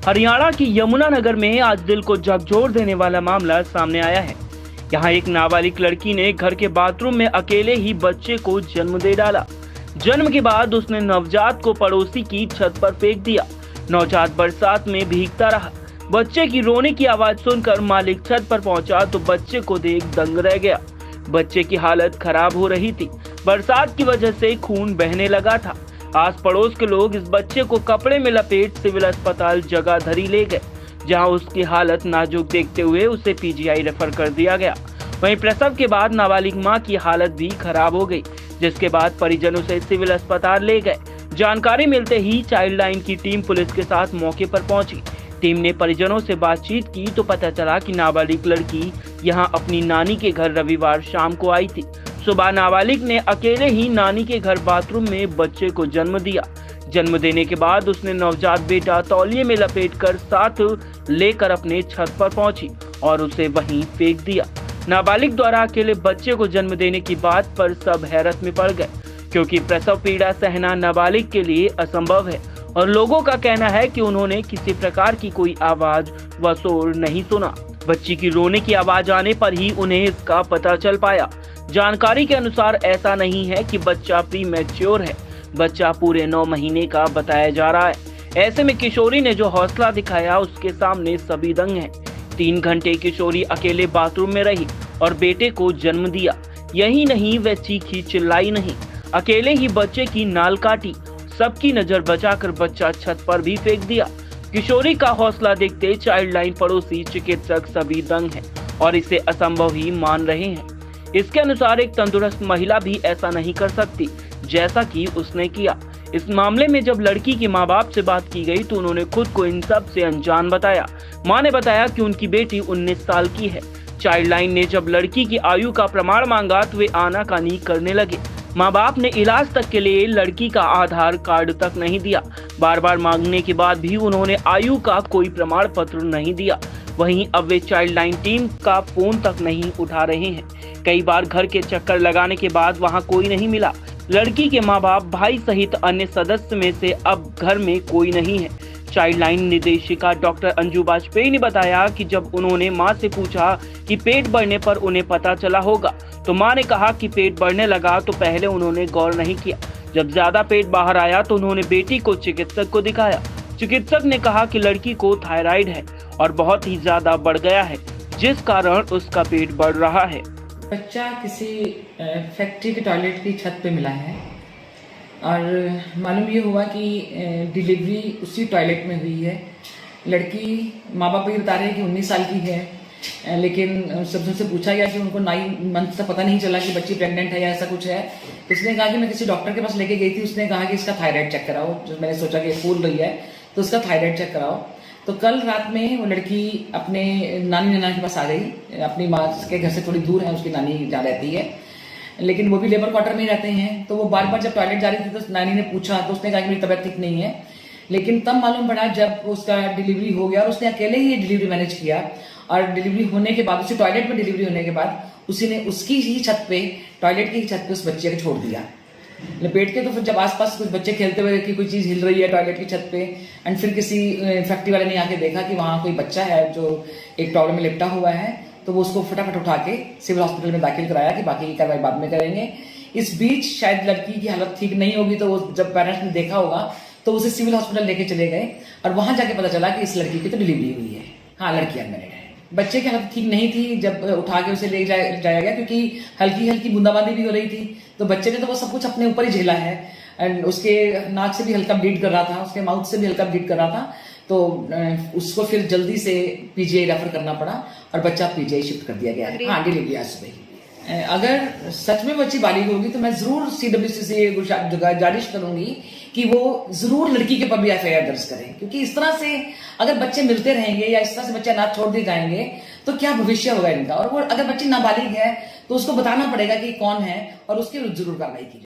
हरियाणा की यमुनानगर में आज दिल को झकझोर देने वाला मामला सामने आया है। यहाँ एक नाबालिग लड़की ने घर के बाथरूम में अकेले ही बच्चे को जन्म दे डाला। जन्म के बाद उसने नवजात को पड़ोसी की छत पर फेंक दिया। नवजात बरसात में भीगता रहा। बच्चे की रोने की आवाज सुनकर मालिक छत पर पहुंचा तो बच्चे को देख दंग रह गया। बच्चे की हालत खराब हो रही थी। बरसात की वजह से खून बहने लगा था। आस पड़ोस के लोग इस बच्चे को कपड़े में लपेट सिविल अस्पताल जगाधरी ले गए, जहां उसकी हालत नाजुक देखते हुए उसे पीजीआई रेफर कर दिया गया। वहीं प्रसव के बाद नाबालिग मां की हालत भी खराब हो गई, जिसके बाद परिजनों से सिविल अस्पताल ले गए। जानकारी मिलते ही चाइल्ड लाइन की टीम पुलिस के साथ मौके पर पहुंची। टीम ने परिजनों से बातचीत की तो पता चला कि नाबालिग लड़की यहां अपनी नानी के घर रविवार शाम को आई थी। सुबह नाबालिग ने अकेले ही नानी के घर बाथरूम में बच्चे को जन्म दिया। जन्म देने के बाद उसने नवजात बेटा तौलिए में लपेटकर साथ लेकर अपने छत पर पहुंची और उसे वहीं फेंक दिया। नाबालिग द्वारा अकेले बच्चे को जन्म देने की बात पर सब हैरत में पड़ गए, क्योंकि प्रसव पीड़ा सहना नाबालिग के लिए असंभव है और लोगों का कहना है कि उन्होंने किसी प्रकार की कोई आवाज व शोर नहीं सुना। बच्ची की रोने की आवाज आने पर ही उन्हें इसका पता चल पाया। जानकारी के अनुसार ऐसा नहीं है कि बच्चा प्री मैच्योर है। बच्चा पूरे 9 महीने का बताया जा रहा है। ऐसे में किशोरी ने जो हौसला दिखाया उसके सामने सभी दंग हैं। 3 घंटे किशोरी अकेले बाथरूम में रही और बेटे को जन्म दिया। यही नहीं, वह चीखी चिल्लाई नहीं, अकेले ही बच्चे की नाल काटी। सबकी नजर बचाकर बच्चा छत पर भी फेंक दिया। किशोरी का हौसला देखते चाइल्ड लाइन पड़ोसी, चिकित्सक सभी दंग हैं और इसे असंभव ही मान रहे हैं। इसके अनुसार एक तंदुरुस्त महिला भी ऐसा नहीं कर सकती जैसा कि उसने किया। इस मामले में जब लड़की के माँ बाप से बात की गई तो उन्होंने खुद को इन सब से अनजान बताया। माँ ने बताया कि उनकी बेटी 19 साल की है। चाइल्ड लाइन ने जब लड़की की आयु का प्रमाण मांगा तो वे आनाकानी करने लगे। माँ बाप ने इलाज तक के लिए लड़की का आधार कार्ड तक नहीं दिया। बार बार मांगने के बाद भी उन्होंने आयु का कोई प्रमाण पत्र नहीं दिया। वहीं अब वे चाइल्ड लाइन टीम का फोन तक नहीं उठा रहे हैं। कई बार घर के चक्कर लगाने के बाद वहां कोई नहीं मिला। लड़की के माँ बाप, भाई सहित अन्य सदस्य में से अब घर में कोई नहीं है। चाइल्ड लाइन निदेशिका डॉक्टर अंजू वाजपेयी ने बताया कि जब उन्होंने मां से पूछा कि पेट बढ़ने पर उन्हें पता चला होगा, तो मां ने कहा कि पेट बढ़ने लगा तो पहले उन्होंने गौर नहीं किया। जब ज्यादा पेट बाहर आया तो उन्होंने बेटी को चिकित्सक को दिखाया। चिकित्सक ने कहा कि लड़की को थायराइड है और बहुत ही ज्यादा बढ़ गया है, जिस कारण उसका पेट बढ़ रहा है। बच्चा किसी फैक्ट्री के टॉयलेट की छत पे मिला है और मालूम ये हुआ कि डिलीवरी उसी टॉयलेट में हुई है। लड़की, माँ बाप ये बता रहे हैं कि 19 साल की है, लेकिन सबसे से पूछा गया कि उनको 9 मंथ तक पता नहीं चला कि बच्ची प्रेग्नेंट है या ऐसा कुछ है। तो उसने कहा कि मैं किसी डॉक्टर के पास लेके गई थी, उसने कहा कि इसका थायराइड चेक कराओ। जो मैंने सोचा कि फूल रही है तो उसका थायराइड चेक कराओ। तो कल रात में वो लड़की अपने नानी नाना के पास आ गई। अपनी माँ के घर से थोड़ी दूर है उसकी नानी जहाँ रहती है, लेकिन वो भी लेबर क्वार्टर में ही रहते हैं। तो वो बार बार जब टॉयलेट जा रही थी तो नानी ने पूछा तो उसने कहा कि मेरी तबीयत ठीक नहीं है। लेकिन तब मालूम पड़ा जब उसका डिलीवरी हो गया और उसने अकेले ही डिलीवरी मैनेज किया। और डिलीवरी होने के बाद, उसी टॉयलेट में डिलीवरी होने के बाद उसी ने उसकी ही छत पे, टॉयलेट की ही छत पे उस बच्चे को छोड़ दिया लपेट के। तो फिर जब आसपास कुछ बच्चे खेलते हुए कि कोई चीज हिल रही है टॉयलेट की छत पे, एंड फिर किसी फैक्ट्री वाले ने आके देखा कि वहां कोई बच्चा है जो एक टॉवल में लिपटा हुआ है, तो वो उसको फटाफट उठा के सिविल हॉस्पिटल में दाखिल कराया कि बाकी की कार्रवाई बाद में करेंगे। इस बीच शायद लड़की की हालत ठीक नहीं होगी, तो वो जब पेरेंट्स ने देखा होगा तो उसे सिविल हॉस्पिटल लेके चले गए और वहां जाके पता चला कि इस लड़की की तो डिलीवरी हुई है। हाँ, लड़की अनमैरिड है। बच्चे की हालत ठीक नहीं थी जब उठा के उसे ले जाया गया, क्योंकि हल्की हल्की बूंदाबांदी भी हो रही थी। तो बच्चे ने तो वो सब कुछ अपने ऊपर ही झेला है एंड उसके नाक से भी हल्का ब्लीड कर रहा था, उसके माउथ से भी हल्का ब्लीड कर रहा था। तो उसको फिर जल्दी से पीजीआई रेफर करना पड़ा और बच्चा पीजीआई शिफ्ट कर दिया गया है। हाँ, डिलीवरी आज सुबह ही। अगर सच में बच्ची बालिग होगी तो मैं जरूर सीडब्ल्यूसी से गुजारिश करूंगी कि वो जरूर लड़की के ऊपर भी एफआईआर दर्ज करें, क्योंकि इस तरह से अगर बच्चे मिलते रहेंगे या इस तरह से बच्चे अनाथ छोड़ दिए जाएंगे तो क्या भविष्य होगा इनका। और वो अगर बच्ची नाबालिग है तो उसको बताना पड़ेगा कि कौन है और उसकी जरूर कार्रवाई की।